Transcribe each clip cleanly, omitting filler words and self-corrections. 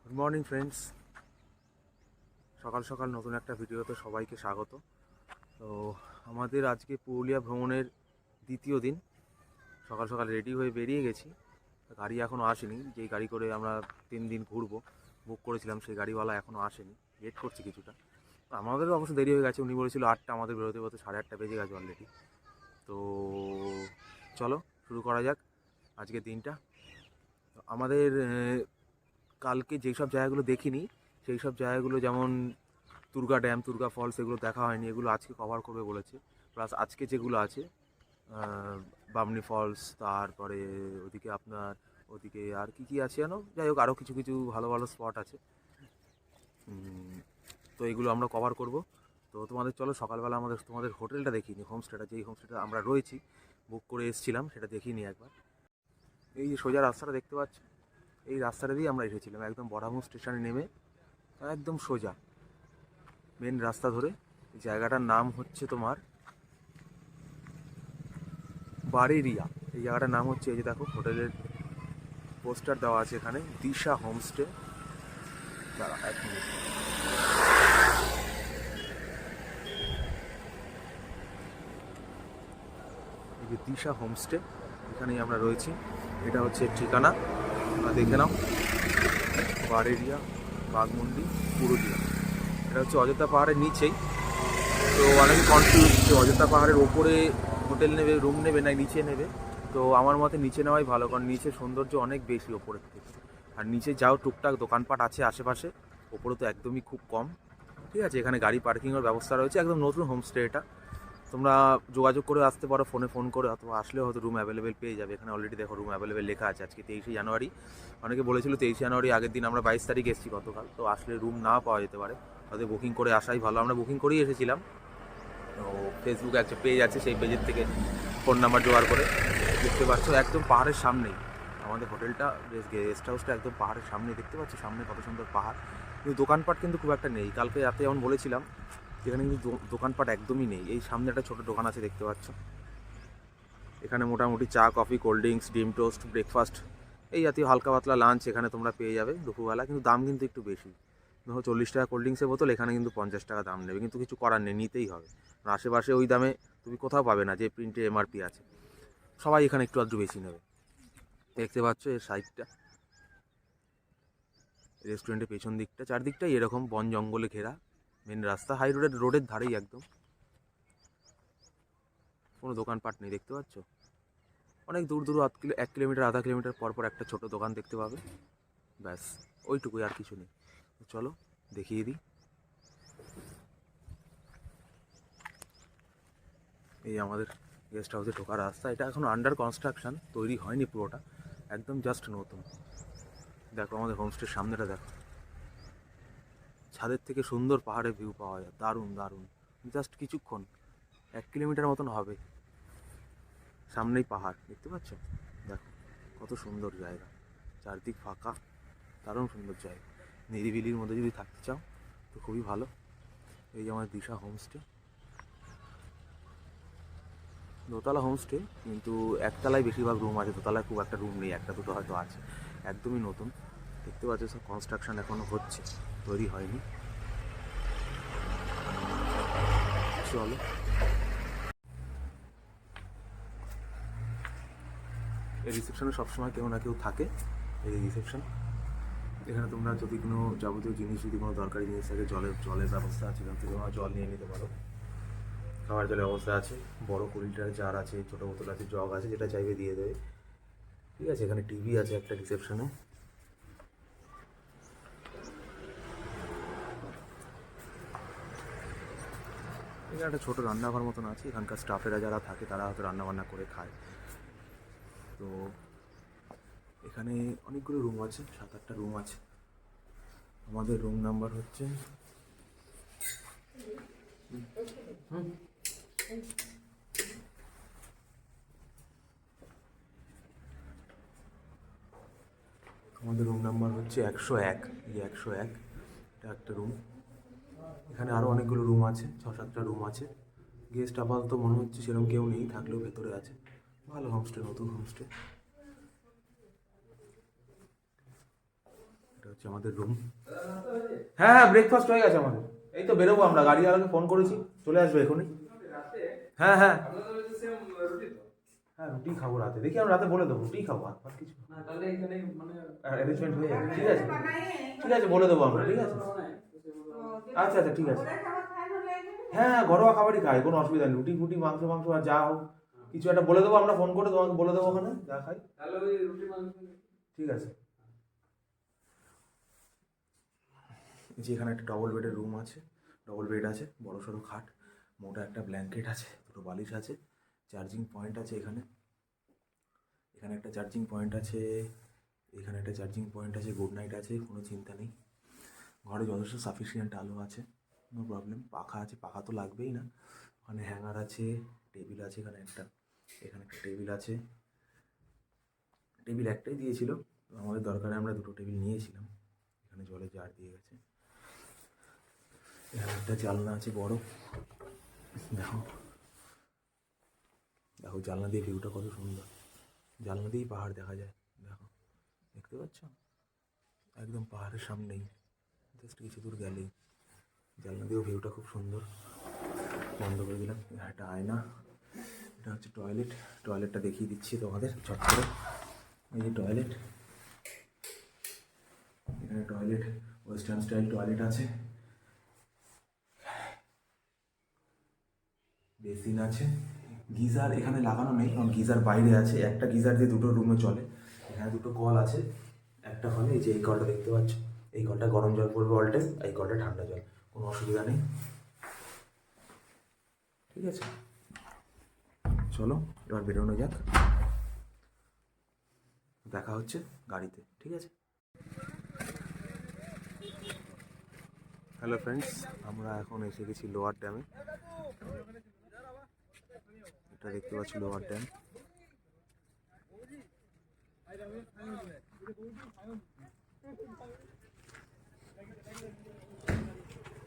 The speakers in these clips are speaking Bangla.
গুড মর্নিং ফ্রেন্ডস, সকাল সকাল নতুন একটা ভিডিওতে সবাইকে স্বাগত। তো আমাদের আজকে পুরুলিয়া ভ্রমণের দ্বিতীয় দিন। সকাল সকাল রেডি হয়ে বেরিয়ে গেছি। গাড়ি এখনও আসেনি। যেই গাড়ি করে আমরা 3 দিন ঘুরবো বুক করেছিলাম, সেই গাড়িওয়ালা এখনও আসেনি, লেট করছে কিছুটা। আমাদেরও অবশ্য দেরি হয়ে গেছে। উনি বলেছিল 8টা, আমাদের বেরোতে বেরোতে 8:30 বেজে গেছে অলরেডি। তো চলো শুরু করা যাক আজকের দিনটা। আমাদের কালকে যেই সব জায়গাগুলো দেখিনি, সেই সব জায়গাগুলো যেমন দুর্গা ড্যাম, দুর্গা ফলস, এগুলো দেখা হয়নি, এগুলো আজকে কভার করবে বলেছে। প্লাস আজকে যেগুলো আছে, বামনি ফলস, তারপরে ওদিকে আপনার ওদিকে আর কি আছে জানো, যাই হোক আরও কিছু কিছু ভালো ভালো স্পট আছে। তো এগুলো আমরা কভার করব। তো তোমাদের চলো সকালবেলা তোমাদের হোটেলটা দেখিনি, হোমস্টেটা, যেই হোমস্টেটা আমরা রয়েছি, বুক করে এসেছিলাম, সেটা দেখিনি একবার। এই যে সোজা রাস্তাটা দেখতে পাচ্ছ, এই রাস্তাটা দিয়ে আমরা এসেছিলাম, একদম বড়ামু স্টেশনে নেমে একদম সোজা মেন রাস্তা ধরে। এই জায়গাটার নাম হচ্ছে তোমার বারেরিয়া। এই জায়গাটার নাম হচ্ছে, এই যে দেখো হোটেলের পোস্টার দেওয়া আছে এখানে, দিশা হোমস্টে। দাঁড়া এক মিনিট, এই যে দিশা হোমস্টে, এখানেই আমরা রয়েছি। এটা হচ্ছে ঠিকানা, তোমরা দেখে নাও। বারেরিয়া, বাঘমুন্ডি, পুরুলিয়া। এটা হচ্ছে অযোধ্যা পাহাড়ের নিচেই। তো অনেকে কনফিউজ যে অযোধ্যা পাহাড়ের ওপরে হোটেল নেবে, রুম নেবে, না নিচে নেবে। তো আমার মতে নিচে নেওয়াই ভালো, কারণ নিচে সৌন্দর্য অনেক বেশি ওপরের থেকে। আর নিচে যাও টুকটাক দোকানপাট আছে আশেপাশে, ওপরে তো একদমই খুব কম। ঠিক আছে, এখানে গাড়ি পার্কিংয়ের ব্যবস্থা রয়েছে, একদম নতুন হোমস্টে এটা। তোমরা যোগাযোগ করে আসতে পারো, ফোন করে, অথবা আসলেও হয়তো রুম অ্যাভেলেবেল পেয়ে যাবে। এখানে অলরেডি দেখো রুম অ্যাভেলেবেল লেখা আছে। আজকে 23শে জানুয়ারি। অনেকে বলেছিল 23শে জানুয়ারি, আগের দিন আমরা 22 তারিখ এসেছি গতকাল, তো আসলে রুম না পাওয়া যেতে পারে। হয়তো বুকিং করে আসাই ভালো। আমরা বুকিং করেই এসেছিলাম। তো ফেসবুকে একটা পেজ আছে, সেই পেজের থেকে ফোন নাম্বার জোগাড় করে দেখতে পাচ্ছ, একদম পাহাড়ের সামনেই আমাদের হোটেলটা, গেস্ট হাউসটা একদম পাহাড়ের সামনেই। দেখতে পাচ্ছ সামনে কত সুন্দর পাহাড়। কিন্তু দোকানপাট কিন্তু খুব একটা নেই। কালকে রাতে যেমন বলেছিলাম, এখানে কিন্তু দোকানপাট একদমই নেই। এই সামনে একটা ছোটো দোকান আছে, দেখতে পাচ্ছ। এখানে মোটামুটি চা, কফি, কোল্ড ড্রিঙ্কস, ডিম টোস্ট, ব্রেকফাস্ট, এই জাতীয় হালকা পাতলা লাঞ্চ এখানে তোমরা পেয়ে যাবে দুপুরবেলা। কিন্তু দাম কিন্তু একটু বেশি। ধরো 40 টাকা কোল্ড ড্রিঙ্কসের বোতল, এখানে কিন্তু 50 টাকা দাম নেবে। কিন্তু কিছু করার নেই, নিতেই হবে। আশেপাশে ওই দামে তুমি কোথাও পাবে না, যে প্রিন্টে এমআরপি আছে। সবাই এখানে একটু আধটু বেশি নেবে। দেখতে পাচ্ছ এর সাইডটা, রেস্টুরেন্টের পেছন দিকটা, চারদিকটাই এরকম বন জঙ্গলে ঘেরা। মেন রাস্তা হাই রোডের ধারেই একদম। কোনো দোকানপাট নেই, দেখতে পাচ্ছ। অনেক দূর দূর 1 কিলোমিটার, আধা কিলোমিটার পর পর একটা ছোটো দোকান দেখতে পাবে, ব্যাস ওইটুকুই, আর কিছু নেই। চলো দেখিয়ে দিই। এই আমাদের গেস্ট হাউসে ঢোকার রাস্তা। এটা এখন আন্ডার কনস্ট্রাকশন, তৈরি হয়নি পুরোটা, একদম জাস্ট নতুন। দেখো আমাদের হোমস্টের সামনেটা দেখো, ছাদের থেকে সুন্দর পাহাড়ের ভিউ পাওয়া যায়, দারুণ দারুণ। জাস্ট কিছুক্ষণ 1 কিলোমিটার মতন হবে, সামনেই পাহাড়, দেখতে পাচ্ছ। দেখো কত সুন্দর জায়গা, চারদিক ফাঁকা, দারুণ সুন্দর জায়গা। নিরিবিলির মধ্যে যদি থাকতে চাও তো খুবই ভালো। এই যে আমাদের দিশা হোমস্টে, দোতলা হোমস্টে, কিন্তু একতলায় বেশিরভাগ রুম আছে, দোতলায় খুব একটা রুম নেই, একটা দুটো হয়তো আছে। একদমই নতুন, দেখতে পাচ্ছ। সব কনস্ট্রাকশন এখনও হচ্ছে, তৈরি হয়নি। চলো, এই রিসেপশনে সবসময় কেউ না কেউ থাকে। এই রিসেপশন, এখানে তোমরা যদি কোনো যাবতীয় জিনিস, যদি কোনো দরকারি জিনিস থাকে, জলের ব্যবস্থা আছে, এখান থেকে তোমরা জল নিয়ে নিতে পারো। খাবার জলের ব্যবস্থা আছে, বড় 20 লিটার জার আছে, ছোটো বোতল আছে, জগ আছে, যেটা চাইবে দিয়ে দেবে। ঠিক আছে, এখানে টিভি আছে একটা রিসেপশনে। এখানে একটা ছোটো রান্নাঘর মতন আছে, এখানকার স্টাফেরা যারা থাকে তারা হয়তো রান্নাবান্না করে খায়। তো এখানে অনেকগুলো রুম আছে, 7-8টা রুম আছে। আমাদের রুম নাম্বার হচ্ছে আমাদের রুম নাম্বার হচ্ছে 101। এই 101, এটা একটা রুম। এখানে আরও অনেকগুলো রুম আছে, 6-7টা রুম আছে। গেস্ট আপাতত মনে হচ্ছে সেরকম কেউ নেই, থাকলেও ভেতরে আছে। ভালো হোমস্টে, নতুন হোমস্টে। এটা হচ্ছে আমাদের রুম। হ্যাঁ হ্যাঁ, ব্রেকফাস্ট হয়ে গেছে আমাদের। এই তো বেরোবো আমরা, গাড়িওয়ালাকে ফোন করেছি, চলে আসবে এখনই। হ্যাঁ হ্যাঁ হ্যাঁ, রুটি খাবো রাতে, দেখি আমরা রাতে বলে দেবো রুটি খাবো, আর কিছু অ্যারেঞ্জমেন্ট হয়ে যাবে। ঠিক আছে ঠিক আছে, বলে দেবো আমরা, ঠিক আছে। আচ্ছা আচ্ছা ঠিক আছে। হ্যাঁ, ঘরোয়া খাবারই খাই, কোনো অসুবিধা নেই। রুটি ফুটি মাংস মাংস আর যা হোক কিছু একটা বলে দেবো আমরা, ফোন করে তোমাকে বলে দেবো ওখানে যা খাই। ঠিক আছে। যে এখানে একটা ডবল বেডের রুম আছে, ডবল বেড আছে, বড় সড়ো খাট, মোটা একটা ব্ল্যাঙ্কেট আছে, দুটো বালিশ আছে, চার্জিং পয়েন্ট আছে এখানে, এখানে একটা চার্জিং পয়েন্ট আছে, এখানে একটা চার্জিং পয়েন্ট আছে, গুড নাইট আছে, কোনো চিন্তা নেই। ঘরে যথেষ্ট সাফিসিয়েন্ট আলো আছে, নো প্রবলেম। পাখা আছে, পাখা তো লাগবেই না। ওখানে হ্যাঙ্গার আছে, টেবিল আছে, এখানে একটা টেবিল আছে। টেবিল একটাই দিয়েছিল, আমাদের দরকারে আমরা দুটো টেবিল নিয়েছিলাম। এখানে জলের জার দিয়ে গেছে। এখানে একটা জানলা আছে বড়, দেখো দেখো জানলা দিয়ে ভিউটা কত সুন্দর, জানলা দিয়েই পাহাড় দেখা যায়। দেখো, দেখতে পাচ্ছ, একদম পাহাড়ের সামনেই, জাস্ট কিছু দূর গেলেই জানলা দিয়েও ভিউটা খুব সুন্দর। বন্ধ করে দিলাম। একটা আয়না, এটা হচ্ছে টয়লেট। টয়লেটটা দেখিয়ে দিচ্ছি তোমাদের চট করে। এই যে টয়লেট, এখানে টয়লেট ওয়েস্টার্ন স্টাইল টয়লেট আছে, বেসিন আছে, গিজার এখানে লাগানো নেই কারণ গিজার বাইরে আছে। একটা গিজার দিয়ে দুটো রুমে চলে। এখানে দুটো কল আছে, একটা হলে এই যে এই কলটা দেখতে পাচ্ছ, এই কলটা গরম জল পড়বে অল টাইম, এই কলটা ঠান্ডা জল, কোনো অসুবিধা নেই। ঠিক আছে, চলো এবার বেরোনো যাক, দেখা হচ্ছে গাড়িতে। ঠিক আছে। হ্যালো ফ্রেন্ডস, আমরা এখন এসে গেছি লোয়ার ড্যামে। এটা দেখতে পাচ্ছি লোয়ার ড্যাম।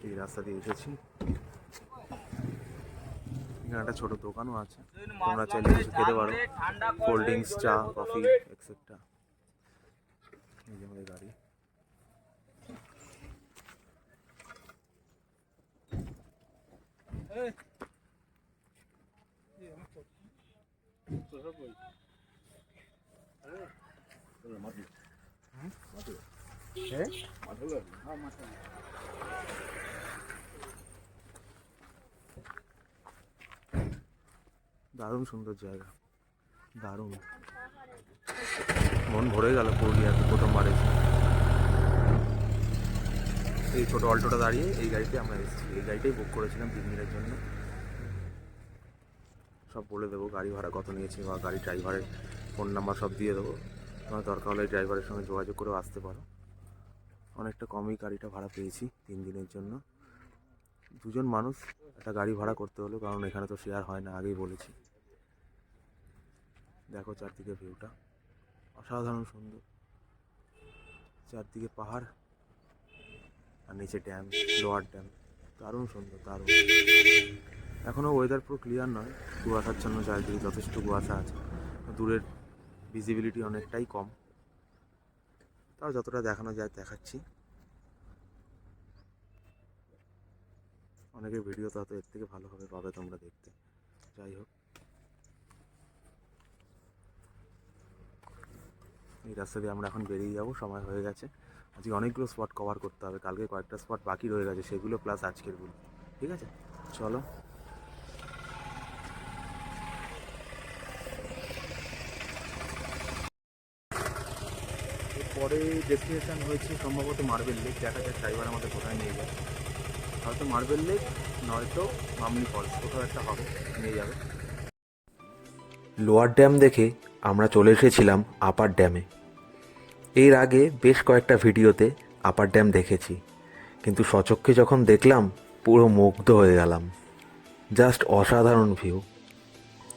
এই রাস্তা দিয়ে এসেছি। এখানে একটা ছোট দোকানও আছে, তোমরা চাইলে কিছু খেতে পারো, কোল্ড ড্রিঙ্কস, চা, কফি এক্সেট্রা। এই যে আমাদের গাড়ি। দারুণ সুন্দর জায়গা, দারুণ, মন ভরে গেল পুরুলিয়াতে প্রথমবার এসে। এই ছোটো অল্টোটা দাঁড়িয়ে এই গাড়িতে আমরা এসেছি, এই গাড়িটাই বুক করেছিলাম 3 দিনের জন্য। সব বলে দেবো গাড়ি ভাড়া কত নিয়েছি বা গাড়ি ড্রাইভারের ফোন নাম্বার সব দিয়ে দেবো। তোমার দরকার হলে ড্রাইভারের সঙ্গে যোগাযোগ করেও আসতে পারো। অনেকটা কমই গাড়িটা ভাড়া পেয়েছি 3 দিনের জন্য। দুজন মানুষ একটা গাড়ি ভাড়া করতে হলো, কারণ এখানে তো শেয়ার হয় না, আগেই বলেছি। দেখো চারদিকে ভিউটা অসাধারণ সুন্দর, চারদিকে পাহাড় আর নিচে ড্যাম, লোয়ার ড্যাম, দারুণ সুন্দর, দারুণ। এখনও ওয়েদার পুরো ক্লিয়ার নয়, কুয়াশাচ্ছন্ন চারিদিকে, যথেষ্ট কুয়াশা আছে, দূরের ভিজিবিলিটি অনেকটাই কম, তাও যতটা দেখানো যায় দেখাচ্ছি। অনেকের ভিডিও তো এর থেকে ভালোভাবে পাবে তোমরা দেখতে। যাই হোক, এই রাস্তা দিয়ে আমরা এখন বেরিয়ে যাবো, সময় হয়ে গেছে। আজকে অনেকগুলো স্পট কভার করতে হবে, কালকে কয়েকটা স্পট বাকি রয়ে গেছে, সেগুলো প্লাস আজকের গুলো। ঠিক আছে, চলো। এরপরে ডেস্টিনেশন হয়েছে সম্ভবত মার্বেল লেক। দেখা যাক ড্রাইভার আমাদের কোথায় নিয়ে যায়, হয়তো মার্বেল লেক, নয়তো মামনি ফলস, কোথাও একটা হবে, নিয়ে যাবে। লোয়ার ড্যাম দেখে আমরা চলে এসেছিলাম আপার ড্যামে। এর আগে বেশ কয়েকটা ভিডিওতে আপার ড্যাম দেখেছি, কিন্তু সচক্ষে যখন দেখলাম পুরো মুগ্ধ হয়ে গেলাম। জাস্ট অসাধারণ ভিউ।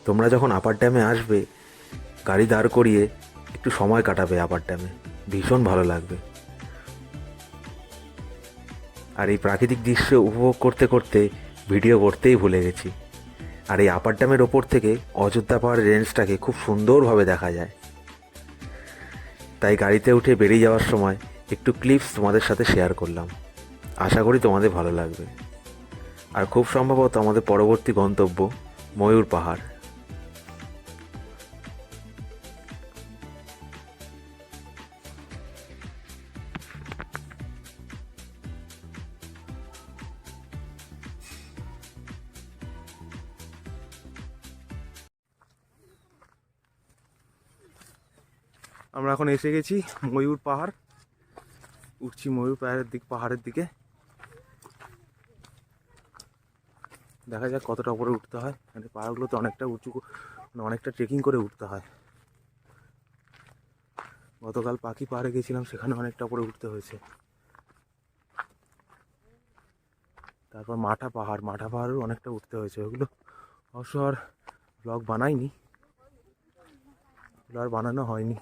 তোমরা যখন আপার ড্যামে আসবে, গাড়ি দাঁড় করিয়ে একটু সময় কাটাবে আপার ড্যামে, ভীষণ ভালো লাগবে। আর এই প্রাকৃতিক দৃশ্য উপভোগ করতে করতে ভিডিও করতেই ভুলে গেছি। আর এই আপার ড্যামের ওপর থেকে অযোধ্যা পাহাড়ের রেঞ্জটাকে খুব সুন্দরভাবে দেখা যায়। তাই গাড়িতে উঠে বেরিয়ে যাওয়ার সময় একটু ক্লিপস তোমাদের সাথে শেয়ার করলাম। আশা করি তোমাদের ভালো লাগবে। আর খুব সম্ভবত আমাদের পরবর্তী গন্তব্য ময়ূর পাহাড়। আমরা এখন এসে গেছি ময়ূর পাহাড়, উঠছি ময়ূর পাহাড়ের দিকে। দেখা যাক কতটা উপরে উঠতে হয়। মানে পাহাড়গুলো তো অনেকটা উঁচু, মানে অনেকটা ট্রেকিং করে উঠতে হয়। গতকাল পাখি পাহাড়ে গেছিলাম, সেখানে অনেকটা উপরে উঠতে হয়েছে। তারপর মাঠা পাহাড়েও অনেকটা উঠতে হয়েছে। ওগুলো অবশ্য আর ব্লগ বানাইনি, ওগুলো আর বানানো হয়নি।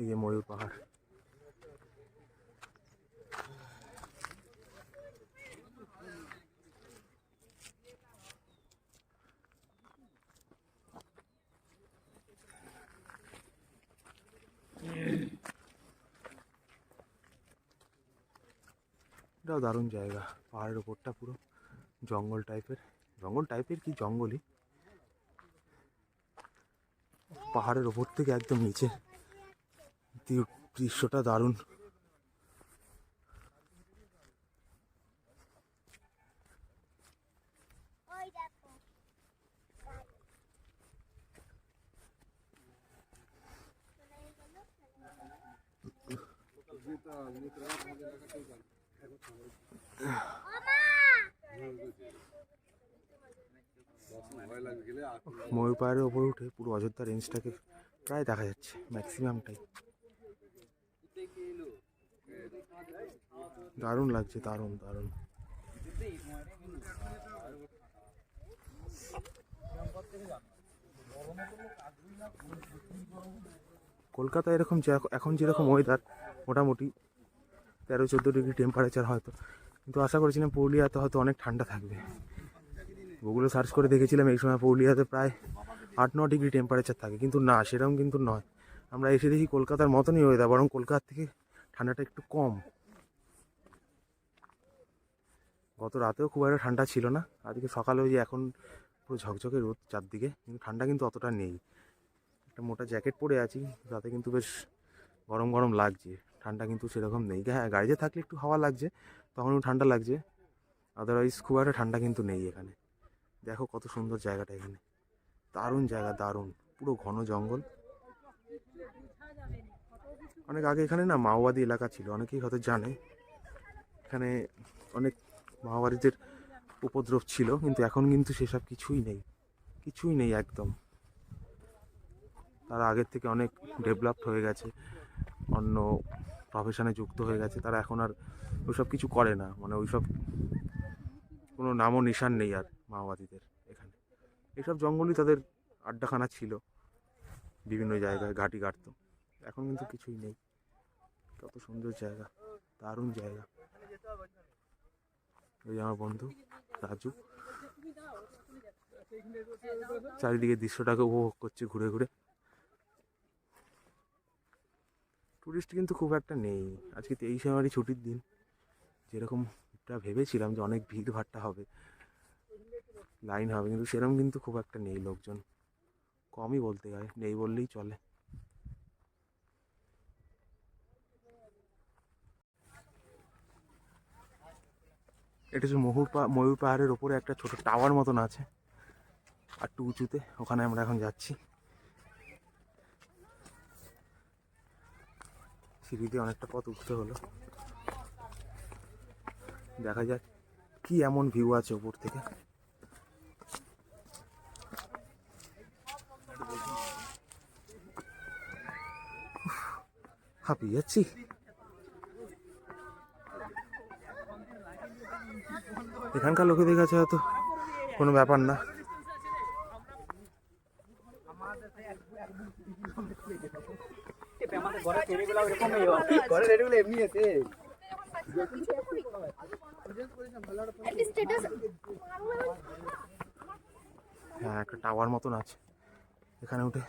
এই যে ময়ূর পাহাড়। এটাও দারুণ জায়গা। পাহাড়ের ওপরটা পুরো জঙ্গল টাইপের কি জঙ্গলই। পাহাড়ের ওপর থেকে একদম নিচে দৃশ্যটা দারুণ। ময়ূর পাহাড়ের ওপরে উঠে পুরো অযোধ্যা রেঞ্জটাকে প্রায় দেখা যাচ্ছে, ম্যাক্সিমামটাই। দারুণ লাগছে, দারুণ দারুণ। কলকাতা এরকম এখন যেরকম ওয়েদার, মোটামুটি 13-14 ডিগ্রি টেম্পারেচার হয়তো, কিন্তু আশা করেছিলাম পুরুলিয়াতে হয়তো অনেক ঠান্ডা থাকবে। গুগলে সার্চ করে দেখেছিলাম এই সময় পুরুলিয়াতে প্রায় 8-9 ডিগ্রি টেম্পারেচার থাকে, কিন্তু না, সেরকম কিন্তু নয়। আমরা এসে দেখি কলকাতার মতনই ওয়েদার, বরং কলকাতার থেকে ঠান্ডাটা একটু কম। গত রাতেও খুব একটা ঠান্ডা ছিল না, আজকে সকালে ওই যে এখন পুরো ঝকঝকে রোদ চারদিকে, কিন্তু ঠান্ডা কিন্তু অতটা নেই। একটা মোটা জ্যাকেট পরে আছি, তাতে কিন্তু বেশ গরম গরম লাগছে। ঠান্ডা কিন্তু সেরকম নেই। হ্যাঁ, গাড়িতে থাকলে একটু হাওয়া লাগছে, তখনও ঠান্ডা লাগছে, আদারওয়াইজ খুব একটা ঠান্ডা কিন্তু নেই এখানে। দেখো কত সুন্দর জায়গাটা এখানে, দারুণ জায়গা, দারুণ। পুরো ঘন জঙ্গল। অনেক আগে এখানে না মাওবাদী এলাকা ছিল, অনেকেই হয়তো জানে। এখানে অনেক মাওবাদীদের উপদ্রব ছিল, কিন্তু এখন কিন্তু সেসব কিছুই নেই একদম। তারা আগের থেকে অনেক ডেভেলপড হয়ে গেছে, অন্য প্রফেশনে যুক্ত হয়ে গেছে। তারা এখন আর ওইসব কিছু করে না, মানে ওইসব কোনো নামও নিশান নেই আর মাওবাদীদের এখানে। এইসব জঙ্গলই তাদের আড্ডাখানা ছিল, বিভিন্ন জায়গায় ঘাঁটি গাড়ত। এখন কিন্তু কিছুই নেই। কত সুন্দর জায়গা, দারুণ জায়গা। ওই আমার বন্ধু রাজু চারিদিকে দৃশ্যটাকে উপভোগ করছে ঘুরে ঘুরে। টুরিস্ট কিন্তু খুব একটা নেই। আজকে 23 জানুয়ারি, ছুটির দিন। যেরকমটা ভেবেছিলাম যে অনেক ভিড় ভাট্টা হবে, লাইন হবে, কিন্তু সেরকম কিন্তু খুব একটা নেই লোকজন, কমই বলতে হয়, নেই বললেই চলে। এটা হচ্ছে ময়ূর পাহাড়ের ওপরে একটা ছোট টাওয়ার মতন আছে, আর একটু উঁচুতে, ওখানে আমরা এখন যাচ্ছি। সিঁড়িতে অনেকটা পথ উঠতে হলো। দেখা যাক কি এমন ভিউ আছে ওপর থেকে। হাঁপিয়ে যাচ্ছি। এখানকার লোকেদের কাছে হয়তো কোনো ব্যাপার না। হ্যাঁ, একটা টাওয়ার মতন আছে, এখানে উঠে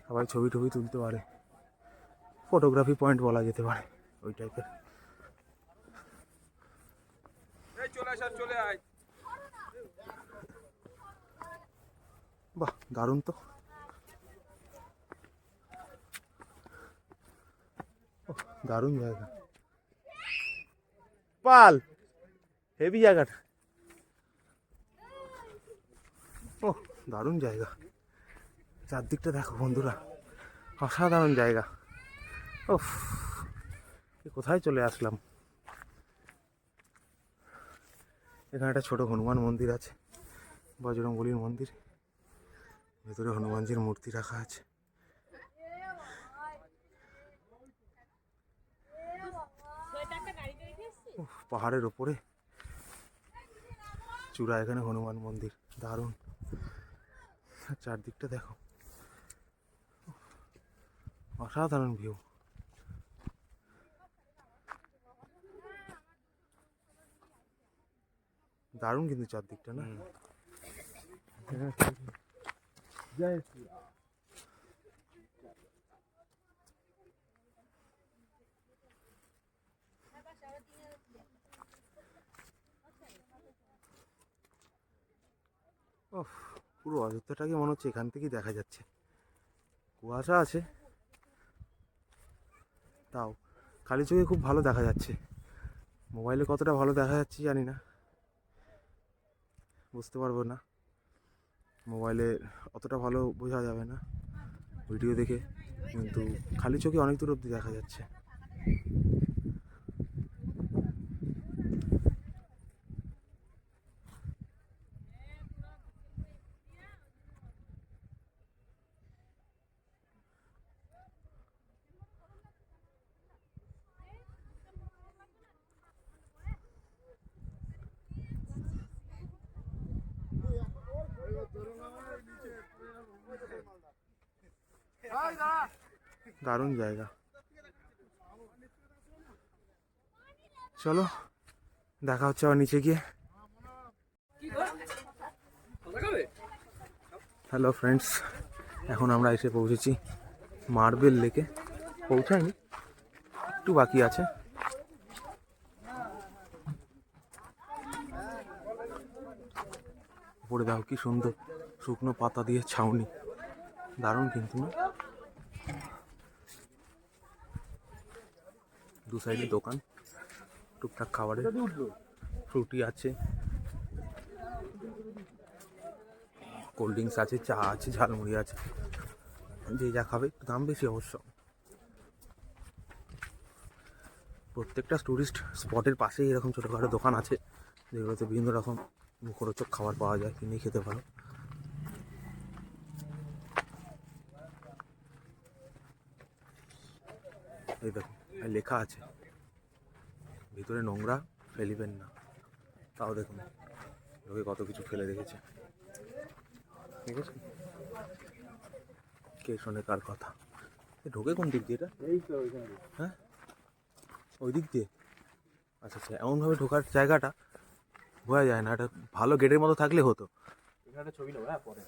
সবাই ছবি টবি তুলতে পারে, ফটোগ্রাফি পয়েন্ট বলা যেতে পারে ওই টাইপের। বাহ, দারুণ তো। ওহ, দারুণ জায়গা, পাল হেভি জায়গাটা। ও, দারুণ জায়গা, চারদিকটা দেখো বন্ধুরা, অসাধারণ জায়গা। ওফ, কোথায় চলে আসলাম। এখানে একটা ছোট হনুমান মন্দির আছে, বজরংবলীর মন্দির, ভেতরে হনুমানজির মূর্তি রাখা আছে। উফ, পাহাড়ের ওপরে চূড়া, এখানে হনুমান মন্দির, দারুণ। চারদিকটা দেখো, অসাধারণ ভিউ। দারুণ কিন্তু চারদিকটা, না? জয় শ্রী রাম। ওহ, পুরো অযোধ্যাটাকে মনে হচ্ছে এখান থেকেই দেখা যাচ্ছে। কুয়াশা আছে, তাও খালি চোখে খুব ভালো দেখা যাচ্ছে। মোবাইলে কতটা ভালো দেখা যাচ্ছে জানি না, বুঝতে পারবো না, মোবাইলে অতটা ভালো বোঝা যাবে না ভিডিও দেখে, কিন্তু খালি চোখে অনেক দূর অবধি দেখা যাচ্ছে। দারুণ জায়গা। চলো, দেখা হচ্ছে আবার নিচে গিয়ে। হ্যালো ফ্রেন্ডস, এখন আমরা এসে পৌঁছেছি মার্বেল লেকে। পৌঁছায়নি, একটু বাকি আছে। উপরে দেখো কি সুন্দর শুকনো পাতা দিয়ে ছাউনি, দারুণ কিন্তু, না? দু সাইডে দোকান, টুকটাক খাবারের, ফ্রুটি আছে, কোল্ড ড্রিঙ্কস আছে, চা আছে, ঝালমুড়ি আছে, যে যা খাবে। একটু দাম বেশি অবশ্য। প্রত্যেকটা টুরিস্ট স্পটের পাশেই এরকম ছোটোখাটো দোকান আছে, যেগুলোতে বিভিন্ন রকম মুখরোচক খাবার পাওয়া যায়, কিনে খেতে পারো। এই দেখো, লেখা আছে ভিতরে নোংরা ফেলিবেন না, তাও দেখুন লোকে কত কিছু ফেলে রেখেছে। ঠিক আছে, কে শোনে কার কথা। ঢোকে কোন দিক দিয়ে এটা? এই তো ওইখান দিয়ে। হ্যাঁ, ওই দিক দিয়ে। আচ্ছা আচ্ছা, এমনভাবে ঢোকার জায়গাটা বোঝা যায় না, এটা ভালো গেটের মতো থাকলে হতো। এখানে ছবি নেবো, হ্যাঁ পরে।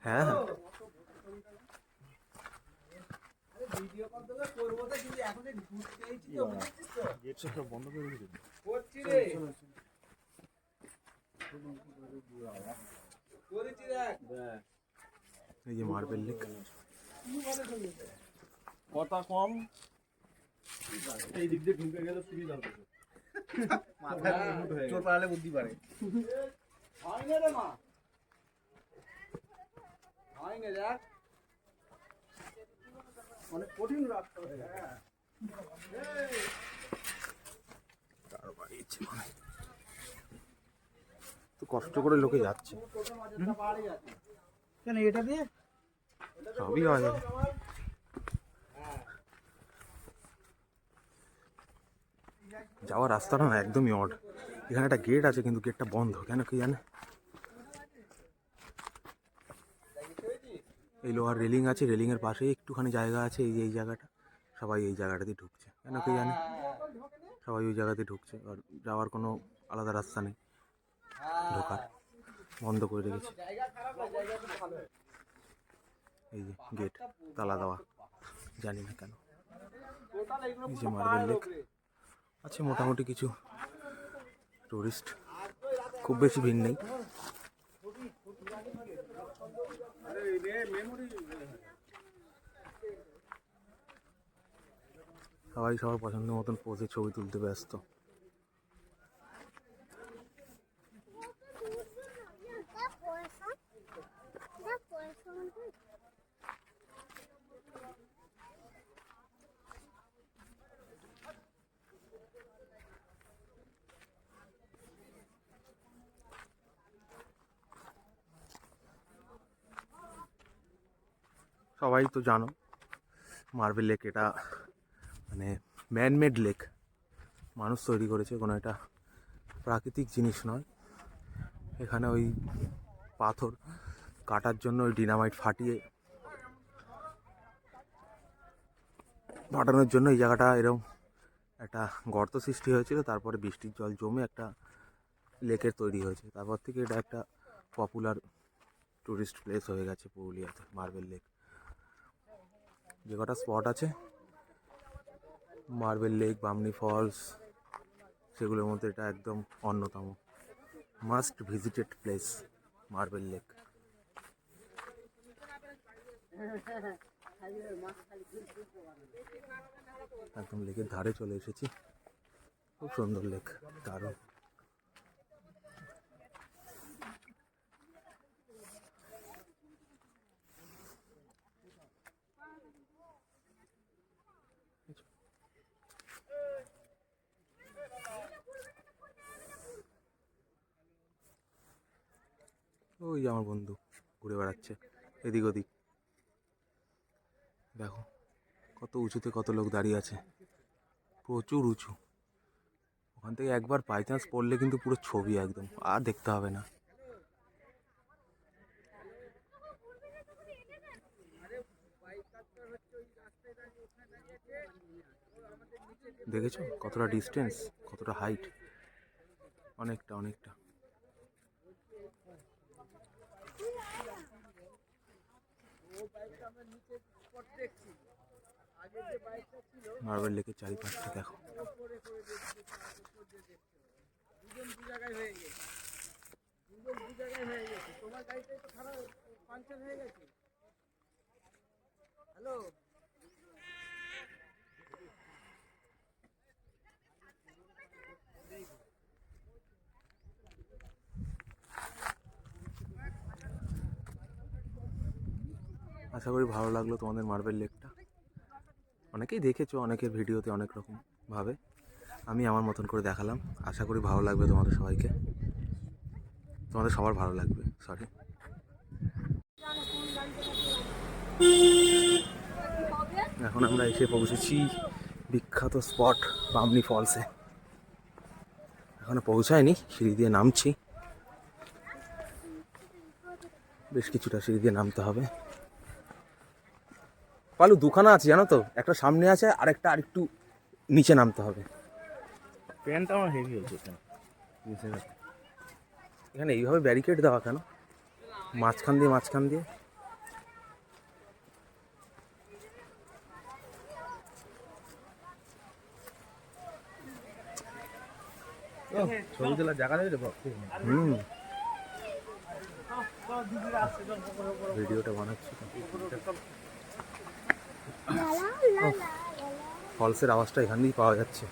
হ্যাঁ হ্যাঁ, বন্ধ করে এই যে মার্বেল লেক, কথা কম, এই দিক দিয়ে ঢুকে গেলে সুবিধা হবে। চোর পালালে বুদ্ধি পারে। হয়নি রে মা, হয়নি দেখ, অনেক কঠিন রাস্তা। তো কষ্ট করে লোকে যাচ্ছে, কেন এটা দিয়ে সবই হয়। যাওয়ার রাস্তাটা না একদমই অড। এখানে একটা গেট আছে, কিন্তু গেটটা বন্ধ কেন কি জানে। এই লোহার রেলিং আছে, রেলিং এর পাশে একটুখানি জায়গা আছে, এই যে এই জায়গাটা, সবাই এই জায়গাটা দিয়ে ঢুকছে কেন কি জানে। সবাই ওই জায়গাতে ঢুকছে, আর যাওয়ার কোনো আলাদা রাস্তা নেই ঢোকার, বন্ধ করে রেখেছে। এই যে গেট তালা দেওয়া, জানি না কেন। এই যে মার্বেল লেক আছে, মোটামুটি কিছু টুরিস্ট, খুব বেশি ভিড় নেই। সবাই সবার পছন্দ মতন পোজে ছবি তুলতে ব্যস্ত। সবাই তো জানো মার্বেল লেক এটা মানে ম্যানমেড লেক, মানুষ তৈরি করেছে, কোনো একটা প্রাকৃতিক জিনিস নয়। এখানে ওই পাথর কাটার জন্য ওই ডিনামাইট ফাটানোর জন্য এই জায়গাটা এরকম একটা গর্ত সৃষ্টি হয়েছিল, তারপরে বৃষ্টির জল জমে একটা লেকের তৈরি হয়েছে, তারপর থেকে এটা একটা পপুলার টুরিস্ট প্লেস হয়ে গেছে পুরুলিয়াতে মার্বেল লেক। যে কটা স্পট আছে মার্বেল লেক, বামনি ফলস, সেগুলোর মধ্যে এটা একদম অন্যতম must visited place marble lake. একদম লেকের ধারে চলে এসেছি, খুব সুন্দর লেক, দারুণ। ওই যে আমার বন্ধু ঘুরে বেড়াচ্ছে এদিক ওদিক, দেখো কত উঁচুতে কত লোক দাঁড়িয়ে আছে, প্রচুর উঁচু। ওখান থেকে একবার বাই চান্স পড়লে কিন্তু পুরো ছবি একদম, আর দেখতে হবে না। দেখেছো কতটা ডিস্টেন্স, কতটা হাইট, অনেকটা অনেকটা। মার্বেল লেকের চারিপাশটা দেখো। আশা করি ভালো লাগলো তোমাদের মার্বেল লেকটা। অনেকেই দেখেছো, অনেকের ভিডিওতে অনেক রকম ভাবে, আমি আমার মতন করে দেখালাম। আশা করি ভালো লাগবে তোমাদের সবাইকে, তোমাদের সবার ভালো লাগবে। সরি, এখন আমরা এসে পৌঁছেছি বিখ্যাত স্পট বামনি ফলসে। এখনো পৌঁছায়নি, সিঁড়ি দিয়ে নামছি, বেশ কিছুটা সিঁড়ি দিয়ে নামতে হবে। পালু দুখানা আছে জানো তো, একটা সামনে আছে, আরেকটা আরেকটু নিচে নামতে হবে। প্যান্টটা আমার হেভি হয়েছে এখানে এইভাবে ব্যারিকেড দেওয়া কেন, মাঝখান দিয়ে ছবি তোলার জায়গা নেই রে বাপ। ভিডিওটা বানাচ্ছি ফলসের আওয়াজটা এখান দিয়েই পাওয়া যাচ্ছে।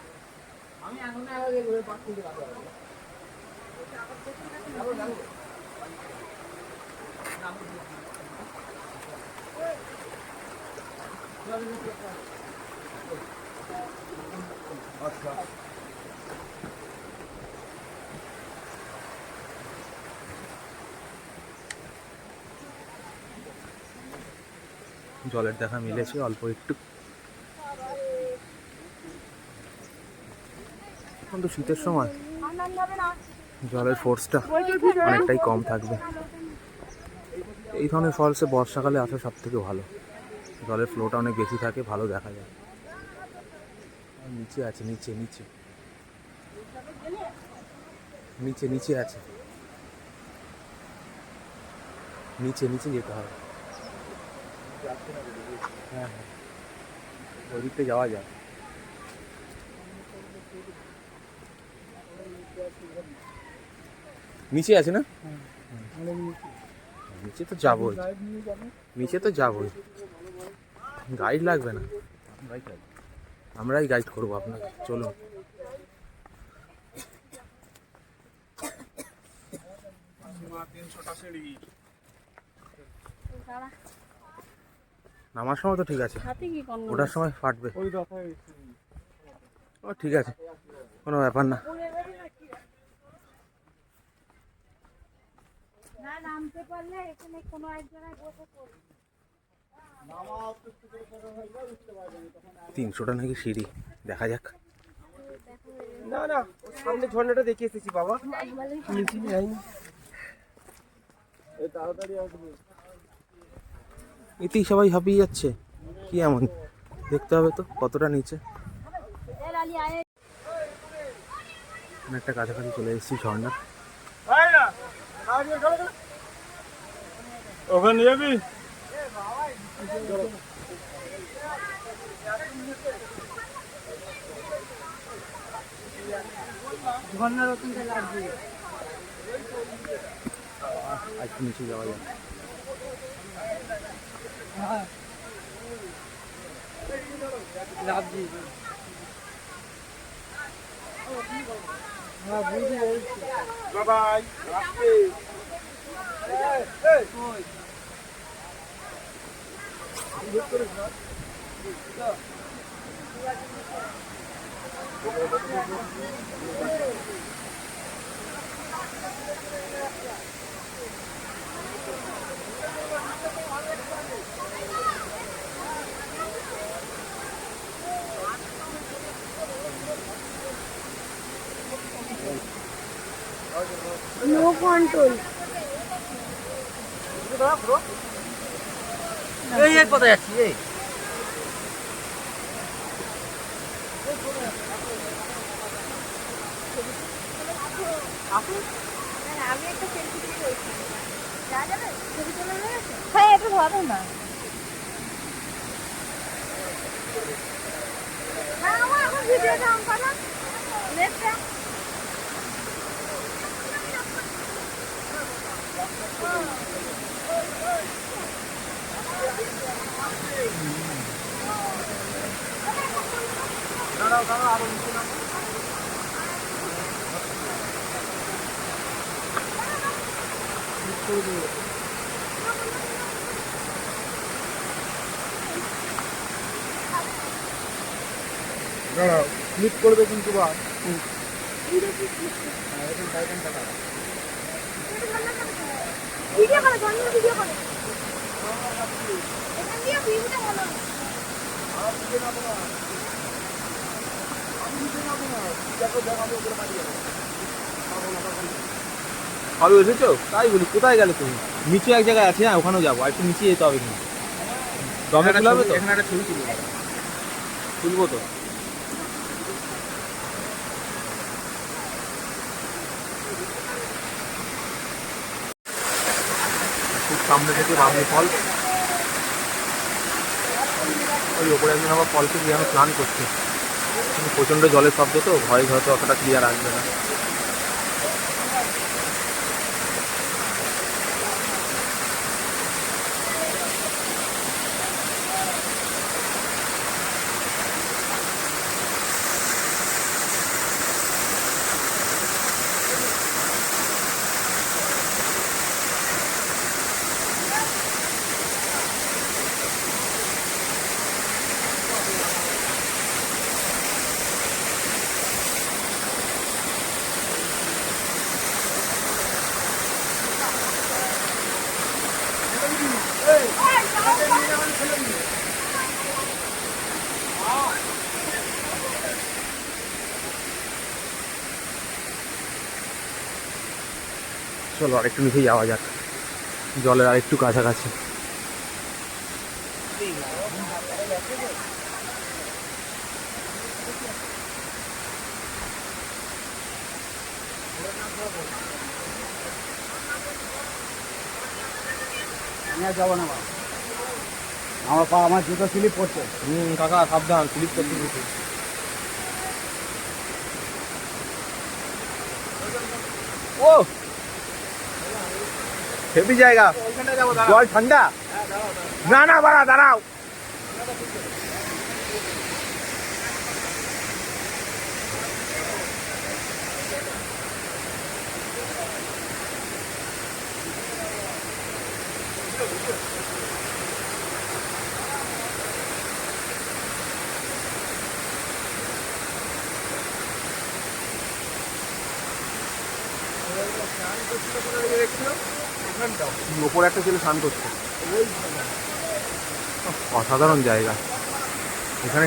জলের দেখা মিলেছে অল্প একটু। এখন তো শীতের সময়, জলের ফোর্সটা অনেকটাই কম থাকবে। এই ধরনের ফলসে বর্ষাকালে আসা সব থেকে ভালো, জলের ফ্লোটা অনেক বেশি থাকে, ভালো দেখা যায়। নিচে আছে, নিচে নিচে নিচে আছে, নিচে নিচে যেতে হবে। হ্যাঁ হ্যাঁ, ওই দিকতে যাওয়া যায়। নিচে আছে না? নিচে তো যাবোই, নিচে তো যাবোই। গাইড লাগবে না, আমরাই গাইড করবো আপনাকে। চলুন। নামার সময় তো ঠিক আছে, ওঠার সময় ফাটবে। ও ঠিক আছে, কোনো ব্যাপার না। নামতে পারলে এখানে কোনো এক জায়গায় বসে পড়ি। 300টা নাকি সিঁড়ি, দেখা যাক। না না, সামনে ঝর্ণাটা দেখে এসেছি বাবা, নিচে যাইনি। এই তাড়াতাড়ি আসবে। এতেই সবাই হাঁপিয়ে যাচ্ছে, কি এমন? দেখতে হবে তো কতটা নিচে। একটা কাছাকাছি চলে এসেছি ঝর্ণা। ওখানে যাবি? ঝর্ণার ওখানটা লাগবে। একটু নিচে যাওয়া যায়। লাভজি। হ্যাঁ বুঝি বলছি। বাবাই রাখতে। কই? No control. এই কোথায় যাচ্ছি? এই আমি একটা সেলফি দিয়ে রয়েছি। যা যাবে ছবি তোলা হয়ে গেছে? হ্যাঁ, এটা ধরো না। হ্যাঁ, আমার এখন ভিডিওটা অন করো। নেটটা দাঁড়াও দাঁড়াও, আরো নিচে নামো। দাঁড়াও, ক্লিক করবে কিন্তু বা ভিডিও করো, জন্য ভিডিও করো। এখান দিয়ে ভিউটা ভালো। কবে এসেছো? তাই বলি, কোথায় গেলে তুমি? নিচে এক জায়গায় আছে, হ্যাঁ ওখানেও যাবো। একটু নিচে যেতে হবে কিন্তু। দমে তুলাবে তো? এখানে একটা ছবি তুলবো। তুলবো তো। খুব সামনে থেকে বামনি ফল, ওই ওপরে একজন আবার ফলকে গিয়ে আমি স্নান করছে, কিন্তু প্রচণ্ড জলের শব্দ তো ভয়ে হয়তো অতটা ক্লিয়ার আসবে না। চলো আরেকটু নিচে যাওয়া যাক, জলের আরেকটু কাছাকাছি। আমি আর যাবো না বাবা, আমার জুতো স্লিপ করছে। কাকা সাবধান, স্লিপ করতে দিতে। ও হেভি জায়গা, জল ঠান্ডা। না না বাড়া, দাঁড়াও। ওপরে একটা ছেলে স্নান করছে। অসাধারণ জায়গা। এখানে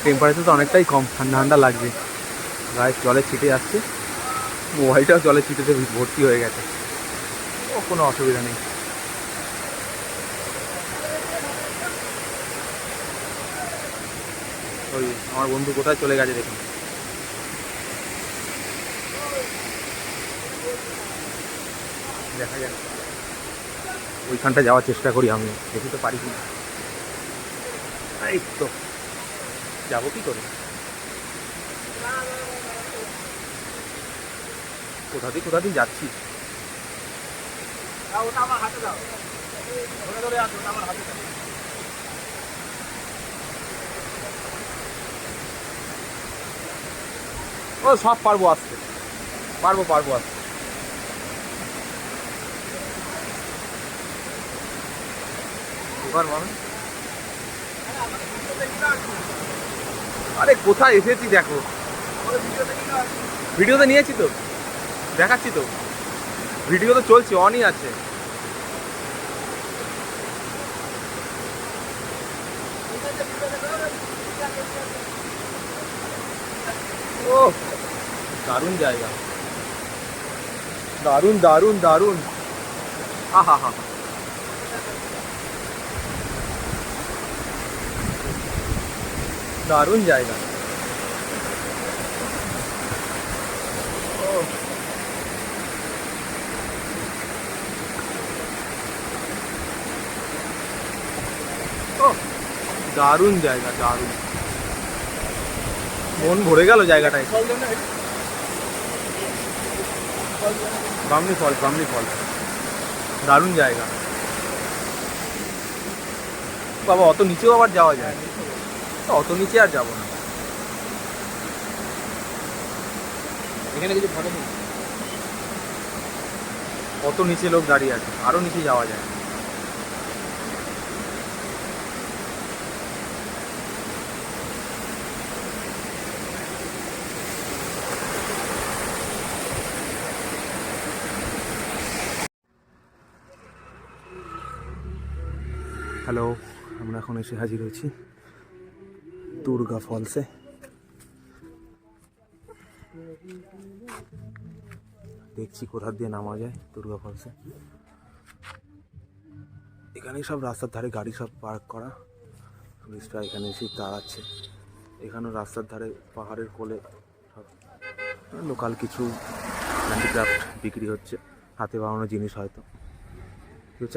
টেম্পারেচার তো অনেকটাই কম, ঠান্ডা ঠান্ডা লাগছে, গায়ে জলে ছিটে যাচ্ছে, মোবাইলটাও জলে ছিটেতে ভর্তি হয়ে গেছে। ও কোনো অসুবিধা নেই। ওই আমার বন্ধু কোথায় চলে গেছে দেখুন। দেখা যাক, ওইখানটা যাওয়ার চেষ্টা করি আমি, দেখি তো পারি কিনা। এই তো যাবো কি করে, কোথা দিয়ে যাচ্ছি। ও সব পারবো আসতে, পারবো আসতে। আরে কোথায় এসেছি দেখো, ভিডিওতে নিয়েছি তো, দেখাচ্ছি তো, ভিডিও তো চলছে, অনই আছে। ও দারুণ জায়গা, দারুণ দারুণ দারুণ। আহা হা, দারুণ জায়গা। ও দারুণ জায়গা, দারুণ, মন ভরে গেল জায়গাটায়। বামনি ফল, দারুণ জায়গা। বাবা অত নিচেও আবার যাওয়া যায়, অত নিচে আর যাবো না। এখানে কিছু ভালো নেই, অত নিচে লোক দাঁড়িয়ে আছে, আরো নিচে যাওয়া যায়। হ্যালো, আমরা এখন এসে হাজির হয়েছি দুর্গা ফলসে। দেখছি কোথা দিয়ে নামা যায় দুর্গা ফলসে। এখানে সব রাস্তার ধারে গাড়ি সব পার্ক করা, টুরিস্টরা এখানে এসে দাঁড়াচ্ছে। এখানেও রাস্তার ধারে পাহাড়ের কোলে সব লোকাল কিছু হ্যান্ডিক্রাফট বিক্রি হচ্ছে, হাতে বানানো জিনিস। হয়তো কেউ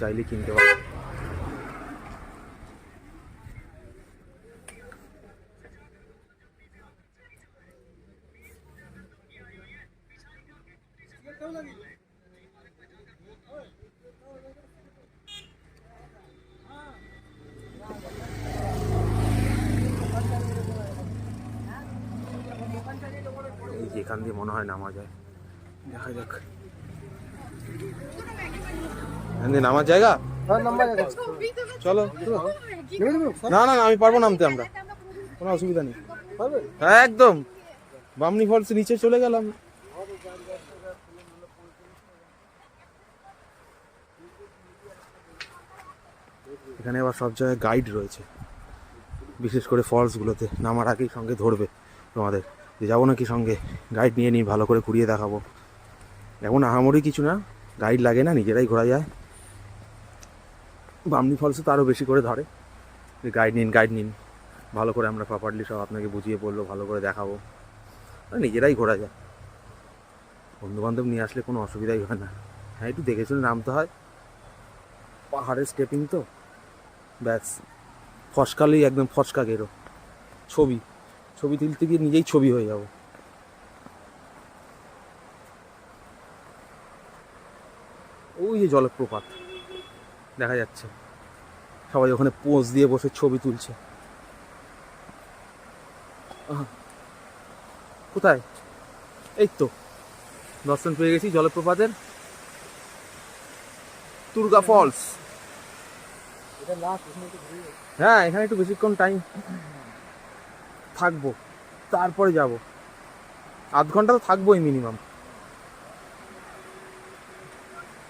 চাইলে কিনতে পারো। এই যেখান দিয়ে মনে হয় নামা যায়, দেখা যাক। এখান দিয়ে নামার জায়গা, চলো। না না আমি পারবো নামতে, আমরা কোনো অসুবিধা নেই। হ্যাঁ একদম, বামনি ফলস নিচে চলে গেলাম। এখানে আবার সব জায়গায় গাইড রয়েছে, বিশেষ করে ফলসগুলোতে নামার আগেই সঙ্গে ধরবে তোমাদের, যে যাবো নাকি সঙ্গে, গাইড নিয়ে নিই, ভালো করে ঘুরিয়ে দেখাবো। এখন আহামরি কিছু না, গাইড লাগে না, নিজেরাই ঘোরা যায়। বামনি ফলসে তো আরও বেশি করে ধরে, যে গাইড নিন, ভালো করে আমরা প্রপারলি সব আপনাকে বুঝিয়ে বলবো, ভালো করে দেখাবো, নিজেরাই ঘোরা যায়। বন্ধুবান্ধব নিয়ে আসলে কোনো অসুবিধাই হয় না। হ্যাঁ, একটু দেখে শুনে নামতে হয়, পাহাড়ের স্টেপিং তো, ব্যাস ফসকালেই একদম ফসকা গেরো। ছবি ছবি তুলতে গিয়ে নিজেই ছবি হয়ে যাব। ওই যে জলপ্রপাত দেখা যাচ্ছে, সবাই ওখানে পোজ দিয়ে বসে ছবি তুলছে। আহা, কোথায়? এই তো দর্শন পেয়ে গেছি জলপ্রপাতের, তুর্গা ফলস। হ্যাঁ, এখানে একটু বেশিক্ষণ টাইম থাকবো, তারপরে যাব। আধ ঘন্টা তো থাকবোই মিনিমাম।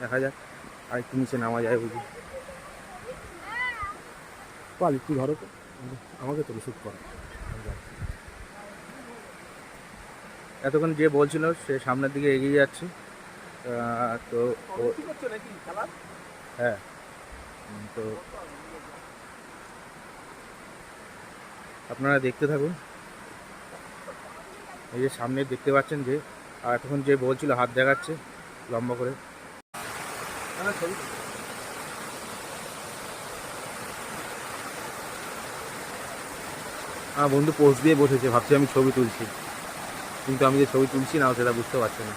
দেখা যাক আর একটু নিচে নামা যায় বুঝি। পাল একটু ধরো তো, আমাকে তো রিসিভ করো। এতক্ষণ যে বলছিল সে সামনের দিকে এগিয়ে যাচ্ছে। তো হ্যাঁ, তো আপনারা দেখতে থাকুন। এই যে সামনে দেখতে পাচ্ছেন যে, আর এতক্ষণ যে বলছিল হাত দেখাচ্ছে লম্বা করে। আমার বন্ধু পোজ দিয়ে বসেছে, ভাবছি আমি ছবি তুলছি, কিন্তু আমি যে ছবি তুলছি না সেটা বুঝতে পারছি না।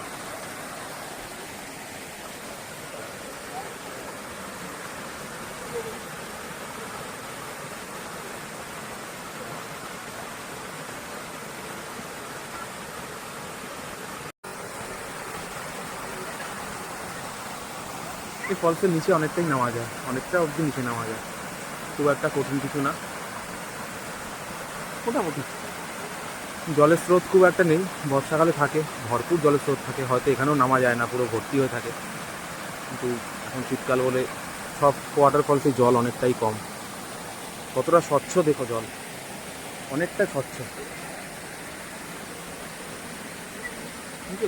এই ফলসের নিচে অনেকটাই নামা যায়, অনেকটা অবধি নিচে নামা যায়, খুব একটা কঠিন কিছু না, মোটামুটি। জলের স্রোত খুব একটা নেই, বর্ষাকালে থাকে, ভরপুর জলের স্রোত থাকে, হয়তো এখানেও নামা যায় না, পুরো ভর্তি হয়ে থাকে, কিন্তু এখন শীতকাল বলে সব ওয়াটারফলসে জল অনেকটাই কম। কতটা স্বচ্ছ দেখো জল, অনেকটা স্বচ্ছ,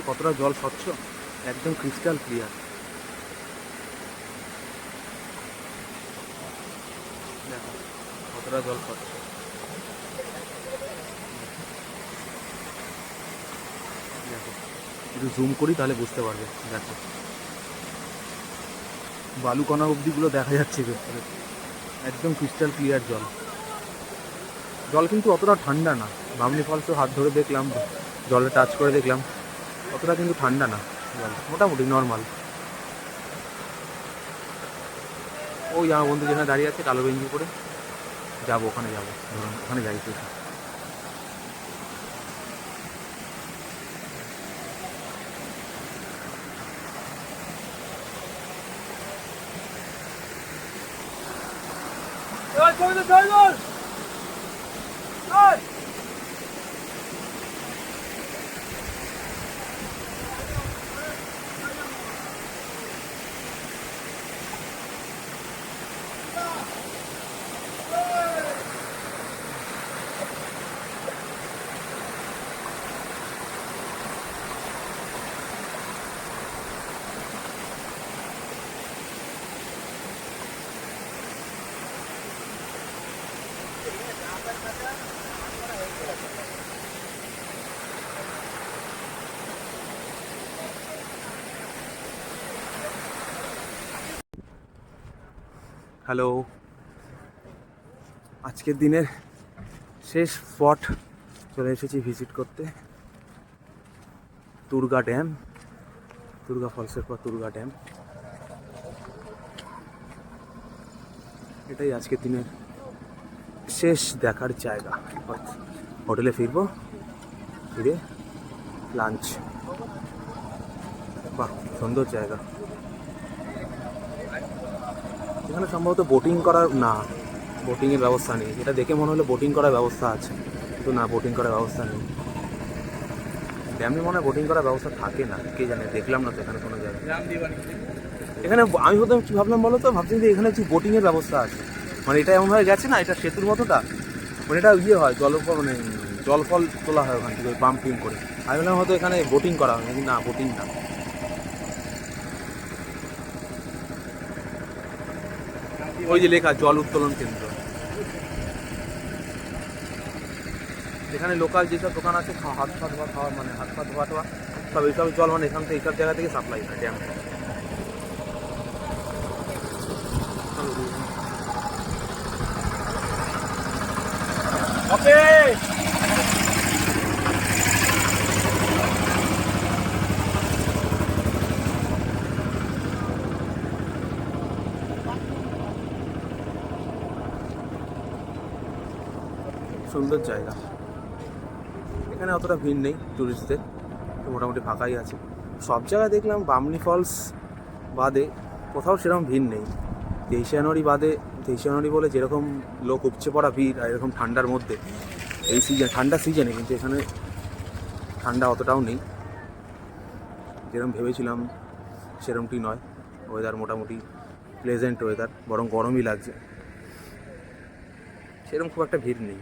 কতটা জল স্বচ্ছ, একদম ক্রিস্টাল ক্লিয়ার। দেখো কতটা জল স্বচ্ছ। দেখো একটু জুম করি তাহলে বুঝতে পারবে। দেখো বালুকণা অবধিগুলো দেখা যাচ্ছে ভেতরে, একদম ক্রিস্টাল ক্লিয়ার জল। জল কিন্তু অতটা ঠান্ডা না, বামনি ফলসও হাত ধরে দেখলাম, জলে টাচ করে দেখলাম, অতটা কিন্তু ঠান্ডা না জল, মোটামুটি নর্মাল। ওই আমার বন্ধু যেখানে দাঁড়িয়ে আছে কালো বেঞ্জি করে, যাবো ওখানে, যাবো ধরুন ওখানে যাই তো। হ্যালো, আজকের দিনের শেষ স্পট চলে এসেছি ভিজিট করতে, তুর্গা ড্যাম। তুর্গা ফলসের পর তুর্গা ড্যাম, এটাই আজকের দিনের শেষ দেখার জায়গা। হোটেলে ফিরবো, ফিরে লাঞ্চ। বাহ, সুন্দর জায়গা। এখানে সম্ভবত বোটিং করার, না বোটিংয়ের ব্যবস্থা নেই, এটা দেখে মনে হলো বোটিং করার ব্যবস্থা আছে, কিন্তু না, বোটিং করার ব্যবস্থা নেই। ড্যামে মনে হয় বোটিং করার ব্যবস্থা থাকে না, কে জানে, দেখলাম না তো এখানে কোনো জায়গায়। এখানে আমি প্রথমে কী ভাবলাম বলো তো, ভাবছি যে এখানে হচ্ছে বোটিংয়ের ব্যবস্থা আছে, মানে এটা এমনভাবে গেছে না, এটা সেতুর মতোটা, মানে এটা ইয়ে হয় মানে জল ফল তোলা হয় ওখান থেকে পাম্পিং করে। আমি বললাম হয়তো এখানে বোটিং করা হয়, কিন্তু না, বোটিং না। ওই যে লেখা জল উত্তোলন কেন্দ্র। এখানে লোকাল যেসব দোকান আছে হাত পা ধোয়া, মানে হাত পা ধোয়া সব এইসব জল মানে এখান থেকে এইসব জায়গা থেকে সাপ্লাই হয় ড্যাম। ওকে, সুন্দর জায়গা। এখানে অতটা ভিড় নেই টুরিস্টদের, তো মোটামুটি ফাঁকাই আছে। সব জায়গায় দেখলাম বামনি ফলস বাদে কোথাও সেরকম ভিড় নেই। 23 জানুয়ারি বাদে, 23 জানুয়ারি বলে যেরকম লোক উপচে পড়া ভিড়, আর এরকম ঠান্ডার মধ্যে, এই সিজন ঠান্ডার সিজনে কিন্তু এখানে ঠান্ডা অতটাও নেই, যেরকম ভেবেছিলাম সেরকমটি নয়। ওয়েদার মোটামুটি প্লেজেন্ট ওয়েদার, বরং গরমই লাগছে, সেরকম খুব একটা ভিড় নেই।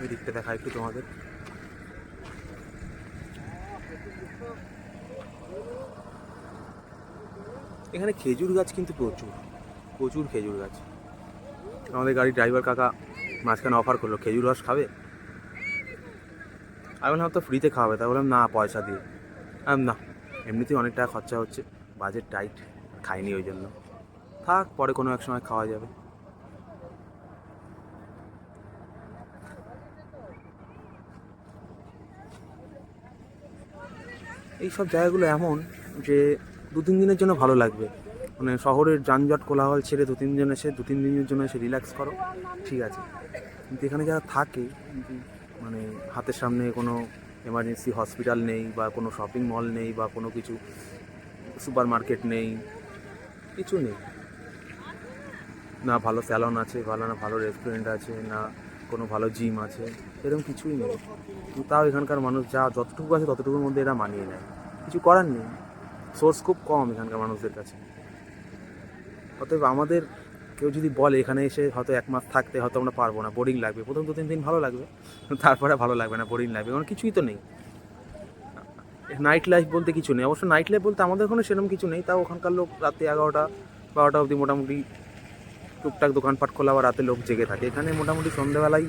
ওই দিকটা দেখা একটু তোমাদের। এখানে খেজুর গাছ কিন্তু প্রচুর প্রচুর খেজুর গাছ। আমাদের গাড়ির ড্রাইভার কাকা মাঝখানে অফার করলো খেজুর রস খাবে। আমি বললাম তো ফ্রিতে খাওয়াবে, তাই বললাম না পয়সা দিয়ে। না, এমনিতেই অনেক টাকা খরচা হচ্ছে, বাজেট টাইট, খাইনি ওই জন্য। থাক, পরে কোনো এক সময় খাওয়া যাবে। এই সব জায়গাগুলো এমন যে 2-3 দিনের জন্য ভালো লাগবে, মানে শহরের যানজট কোলাহল ছেড়ে 2-3 দিন এসে 2-3 দিনের জন্য এসে রিল্যাক্স করো, ঠিক আছে। কিন্তু এখানে যারা থাকে, মানে হাতের সামনে কোনো এমার্জেন্সি হসপিটাল নেই, বা কোনো শপিং মল নেই, বা কোনো কিছু সুপার মার্কেট নেই, কিছু নেই, না ভালো স্যালন আছে, না ভালো রেস্টুরেন্ট আছে, না কোনো ভালো জিম আছে, এরকম কিছুই নেই। কিন্তু তাও এখানকার মানুষ যা যতটুকু আছে ততটুকুর মধ্যে এরা মানিয়ে নেয়, কিছু করার নেই। সোর্স খুব কম এখানকার মানুষদের কাছে। অতএব আমাদের কেউ যদি বলে এখানে এসে হয়তো 1 মাস থাকতে, হয়তো আমরা পারবো না, বোরিং লাগবে, প্রথম 2-3 দিন ভালো লাগবে, তারপরে ভালো লাগবে না, বোরিং লাগবে, কারণ কিছুই তো নেই। নাইট লাইফ বলতে কিছু নেই, অবশ্য নাইট লাইফ বলতে আমাদের ওখানে সেরকম কিছু নেই। তাও ওখানকার লোক রাতে 11টা-12টা অবধি মোটামুটি টুকটাক দোকানপাট খোলা, বা রাতে লোক জেগে থাকে। এখানে মোটামুটি সন্ধ্যেবেলায়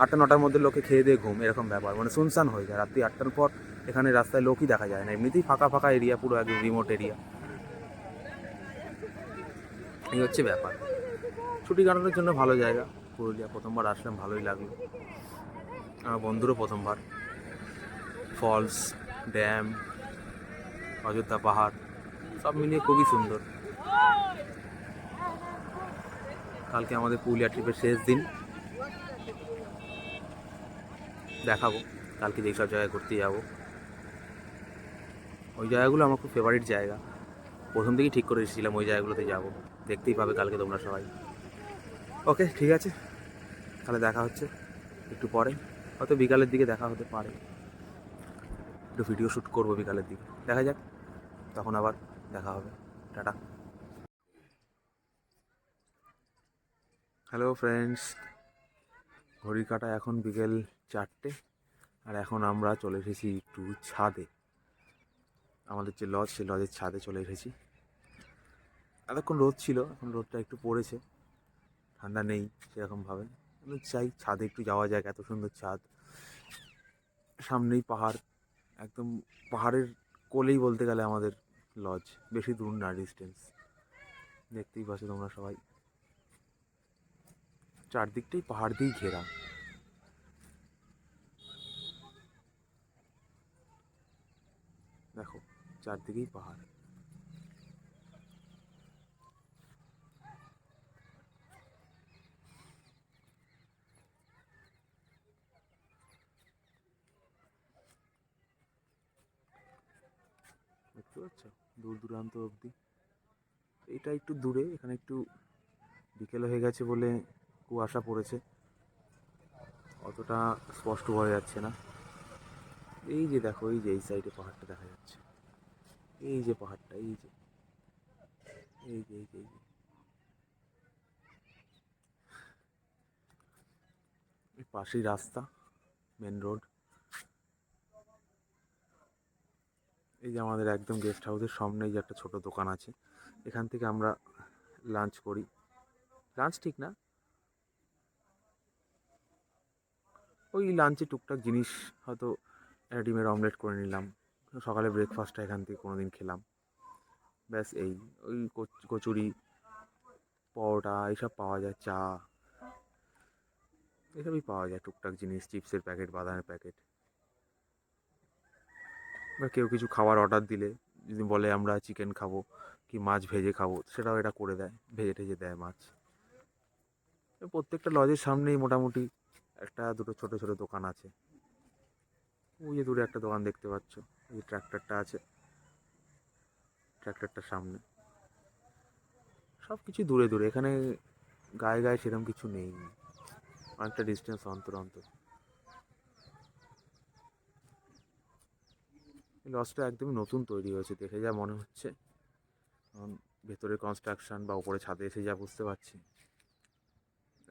8টা-9টার মধ্যে লোকে খেয়ে দিয়ে ঘুম, এরকম ব্যাপার, মানে শুনশান হয়ে যায়। রাত্রি 8টার পর এখানে রাস্তায় লোকই দেখা যায় না, এমনিতেই ফাঁকা ফাঁকা এরিয়া, পুরো একদম রিমোট এরিয়া। এই হচ্ছে ব্যাপার। ছুটি কাটানোর জন্য ভালো জায়গা পুরুলিয়া। প্রথমবার আসলাম, ভালোই লাগলো। আমার বন্ধুরও প্রথমবার। ফলস, ড্যাম, অযোধ্যা পাহাড়, সব মিলিয়ে খুবই সুন্দর। কালকে আমাদের পুরুলিয়া ট্রিপের শেষ দিন, দেখাবো কালকে যেই সব জায়গায় ঘুরতে যাবো। ওই জায়গাগুলো আমার খুব ফেভারিট জায়গা, প্রথম থেকেই ঠিক করে এসেছিলাম ওই জায়গাগুলোতে যাবো। দেখতেই পাবে কালকে তোমরা সবাই। ওকে, ঠিক আছে, তাহলে দেখা হচ্ছে একটু পরে, হয়তো বিকালের দিকে দেখা হতে পারে। একটু ভিডিও শ্যুট করবো বিকালের দিকে, দেখা যাক, তখন আবার দেখা হবে। টাটা। হ্যালো ফ্রেন্ডস, ঘড়ির কাঁটা এখন বিকেল 4টে, আর এখন আমরা চলে এসেছি একটু ছাদে। আমাদের যে লজ, সেই লজের ছাদে চলে এসেছি। এতক্ষণ রোদ ছিল, এখন রোদটা একটু পড়েছে, ঠান্ডা নেই সেরকমভাবে। আমি চাই ছাদে একটু যাওয়া যাক, এত সুন্দর ছাদ, সামনেই পাহাড়, একদম পাহাড়ের কোলেই বলতে গেলে আমাদের লজ, বেশি দূর না ডিস্টেন্স। দেখতেই পাচ্ছ তোমরা সবাই, চারদিকটাই পাহাড় দিয়েই ঘেরা। দেখো চারদিকেই পাহাড়। দেখতে পাচ্ছ দূর দূরান্ত অবধি। এটা একটু দূরে, এখানে একটু বিকেল হয়ে গেছে বলে কুয়াশা পড়েছে, অতটা স্পষ্ট বোঝা যাচ্ছে না। এই যে দেখো, এই যে এই সাইডে পাহাড়টা দেখা যাচ্ছে, এই যে পাহাড়টা, এই যে এই যে এই যে এই যে। এই পাশেই রাস্তা, মেন রোড। এই যে আমাদের একদম গেস্ট হাউসের সামনেই যে একটা ছোট দোকান আছে, এখান থেকে আমরা লাঞ্চ করি। লাঞ্চ ঠিক না, ওই লাঞ্চে টুকটাক জিনিস, হয়তো একটা ডিমের অমলেট করে নিলাম, সকালে ব্রেকফাস্টটা এখান থেকে কোনো দিন খেলাম, ব্যাস এই। ওই কচুরি, পরোটা এইসব পাওয়া যায়, চা এসবই পাওয়া যায়, টুকটাক জিনিস, চিপসের প্যাকেট, বাদামের প্যাকেট। বা কেউ কিছু খাবার অর্ডার দিলে, যদি বলে আমরা চিকেন খাবো কি মাছ ভেজে খাবো, সেটাও এটা করে দেয়, ভেজে টেজে দেয় মাছ। প্রত্যেকটা লজের সামনেই মোটামুটি একটা দুটো ছোট ছোট দোকান আছে। ওই যে দূরে একটা দোকান দেখতে পাচ্ছ, ওই যে ট্র্যাক্টরটা আছে, ট্র্যাক্টরটার সামনে। সব কিছু দূরে দূরে, এখানে গায়ে গায়ে সেরকম কিছু নেই, অনেকটা ডিস্টেন্স অন্তর অন্তর। এই লজটা একদমই নতুন তৈরি হয়েছে দেখে যা মনে হচ্ছে, কারণ ভেতরে কনস্ট্রাকশন বা উপরে ছাদে এসে যা বুঝতে পারছি,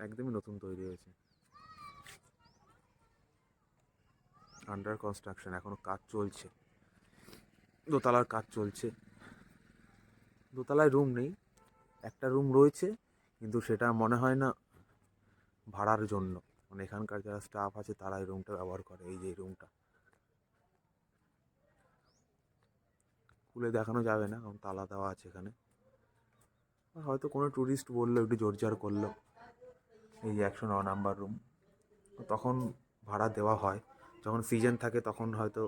একদমই নতুন তৈরি হয়েছে, আন্ডার কনস্ট্রাকশন, এখনো কাজ চলছে, দোতলার কাজ চলছে। দোতলায় রুম নেই, একটা রুম রয়েছে, কিন্তু সেটা মনে হয় না ভাড়ার জন্য, মানে এখানকার যারা স্টাফ আছে তারা এই রুমটা ব্যবহার করে। এই যে এই রুমটা খুলে দেখানো যাবে না, কারণ তালা দেওয়া আছে এখানে। হয়তো কোনো ট্যুরিস্ট বললো, একটু জোরজার করলো, এই যে 109 নম্বর রুম, তখন ভাড়া দেওয়া হয়। যখন সিজন থাকে তখন হয়তো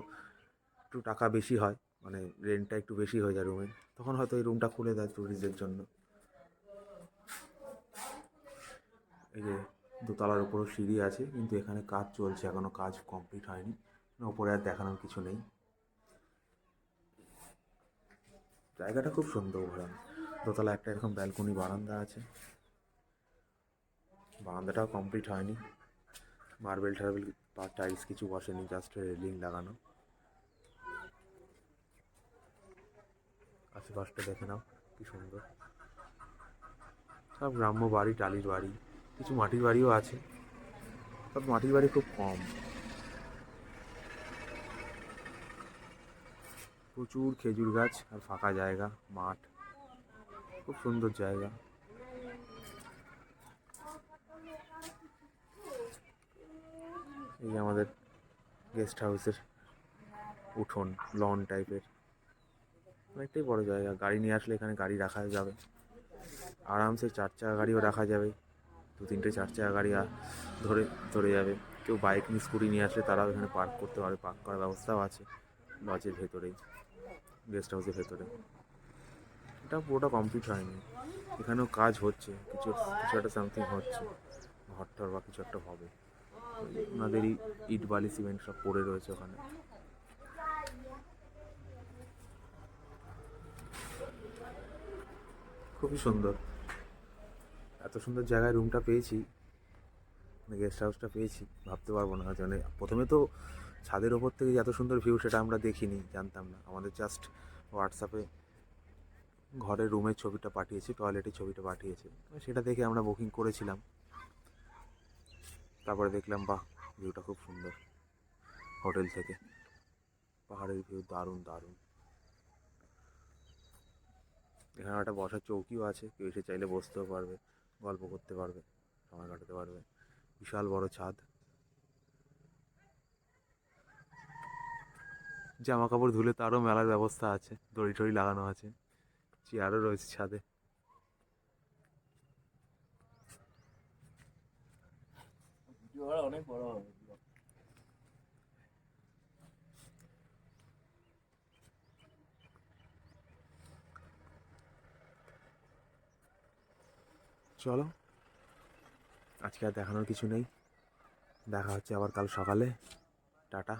একটু টাকা বেশি হয়, মানে রেন্টটা একটু বেশি হয়ে যায় রুমের, তখন হয়তো এই রুমটা খুলে দেয় ট্যুরিস্টদের জন্য। এই যে দোতলার উপরও সিঁড়ি আছে, কিন্তু এখানে কাজ চলছে, এখনো কাজ কমপ্লিট হয়নি, ওপরে আর দেখানোর কিছু নেই। জায়গাটা খুব সুন্দর, ঘোরানো দোতলা একটা এরকম ব্যালকনি বারান্দা আছে, বারান্দাটাও কমপ্লিট হয়নি, মার্বেল টার্বেল বা টাইলস কিছু বসেনি, জাস্ট রেলিং লাগানো। আশেপাশটা দেখে নাও কি সুন্দর, সব গ্রাম্য বাড়ি, টালির বাড়ি, কিছু মাটির বাড়িও আছে, সব মাটির বাড়ি খুব কম। প্রচুর খেজুর গাছ আর ফাঁকা জায়গা, মাঠ, খুব সুন্দর জায়গা। এই যে আমাদের গেস্ট হাউসের উঠোন, লন টাইপের, অনেকটাই বড় জায়গা, গাড়ি নিয়ে আসলে এখানে গাড়ি রাখা যাবে আরামসে, 4 চাকা গাড়িও রাখা যাবে, 2-3টে 4 চাকা গাড়ি ধরে ধরে যাবে। কেউ বাইক নিয়ে, স্কুটি নিয়ে আসলে তারাও এখানে পার্ক করতে পারবে, পার্ক করার ব্যবস্থাও আছে লজের ভেতরেই, গেস্ট হাউসের ভেতরে। এটা পুরোটা কমপ্লিট হয়নি, এখানেও কাজ হচ্ছে, কিছু কিছু একটা সামথিং হচ্ছে, ঘরটর বা কিছু একটা হবে, ওনাদেরই ইট বালি সিমেন্ট সব পড়ে রয়েছে ওখানে। খুবই সুন্দর, এত সুন্দর জায়গায় রুমটা পেয়েছি, গেস্ট হাউসটা পেয়েছি, ভাবতে পারবো না। মানে প্রথমে তো ছাদের ওপর থেকে যে এত সুন্দর ভিউ সেটা আমরা দেখিনি, জানতাম না। আমাদের জাস্ট হোয়াটসঅ্যাপে ঘরের রুমের ছবিটা পাঠিয়েছে, টয়লেটের ছবিটা পাঠিয়েছে, সেটা দেখে আমরা বুকিং করেছিলাম। তারপরে দেখলাম বাহ, ভিউটা খুব সুন্দর, হোটেল থেকে পাহাড়ের ভিউ দারুণ দারুণ। এখানে একটা বসার চৌকিও আছে, কেউ এসে চাইলে বসতেও পারবে, গল্প করতে পারবে, সময় কাটাতে পারবে। বিশাল বড় ছাদ, জামা কাপড় ধুলে তারও মেলার ব্যবস্থা আছে, দড়ি টড়ি লাগানো আছে, চেয়ারও রয়েছে ছাদে। অনেক বড় হবে। চলো, আজকে আর দেখানোর কিছু নেই, দেখা হচ্ছে আবার কাল সকালে, টাটা।